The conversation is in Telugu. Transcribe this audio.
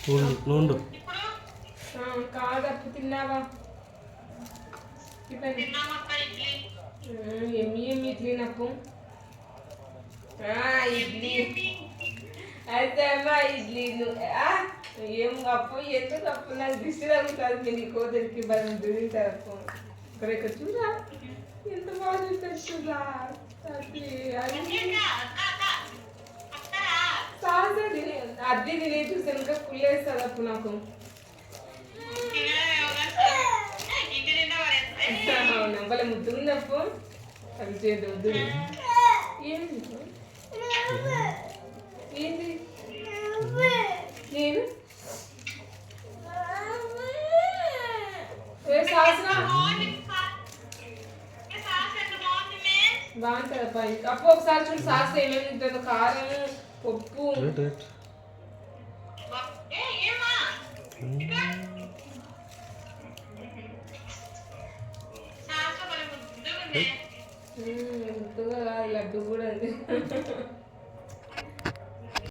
నుండు కాదప్పు తిన్నావా ఎమ్మి ఎమ్మి ఇడ్లీ నాకు ఇడ్లీ అయితే అమ్మా ఇడ్లీ ఏం అప్పు ఎందుకు అప్పు నాకు దిష్టి తగ్గుతుంది నీ కోదరికి బలం తింటారు అప్పు ఇక్కడ చూడా ఎంత బాగా చూపిస్తుందా అద్దె తినే చూసాను ఇంకా కుళ్ళేస్తుంది అప్పు నాకు నవ్వలే ముద్దుందప్పు అది చేద్దు వద్దు ఏంది ఏంది నేను బాగుంటుందప్ప అప్పు ఒకసారి చూడు సాస్ ఏమేమి ఉంటుందో కారం పప్పు ముద్దుగా లడ్డు కూడా ఉంది